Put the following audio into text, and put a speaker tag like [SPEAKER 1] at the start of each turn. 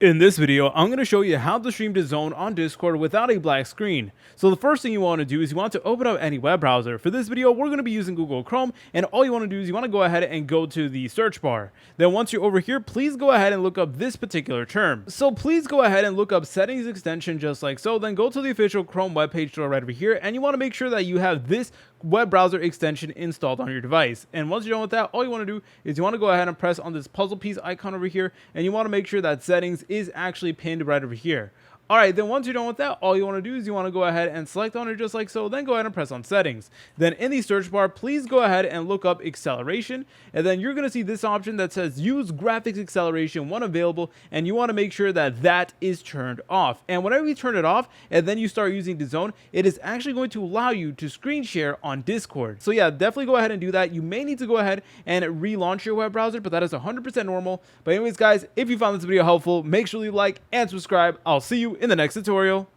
[SPEAKER 1] In this video, I'm going to show you how to stream DAZN on Discord without a black screen. So the first thing you want to do is you want to open up any web browser. For this video, we're going to be using Google Chrome, and all you want to do is you want to go ahead and go to the search bar. Then once you're over here, please go ahead and look up this particular term. So please go ahead and look up settings extension just like so, then go to the official Chrome webpage right over here, and you want to make sure that you have this web browser extension installed on your device. And once you're done with that, all you want to do is you want to go ahead and press on this puzzle piece icon over here, and you want to make sure that settings is actually pinned right over here. All right, then once you're done with that, all you want to do is you want to go ahead and select on it just like so, then go ahead and press on settings. Then in the search bar, please go ahead and look up acceleration, and then you're going to see this option that says use graphics acceleration when available, and you want to make sure that that is turned off. And whenever you turn it off and then you start using DAZN, it is actually going to allow you to screen share on Discord. So yeah, definitely go ahead and do that. You may need to go ahead and relaunch your web browser, but that is 100% normal. But anyways, guys, if you found this video helpful, make sure you like and subscribe. I'll see you in the next tutorial.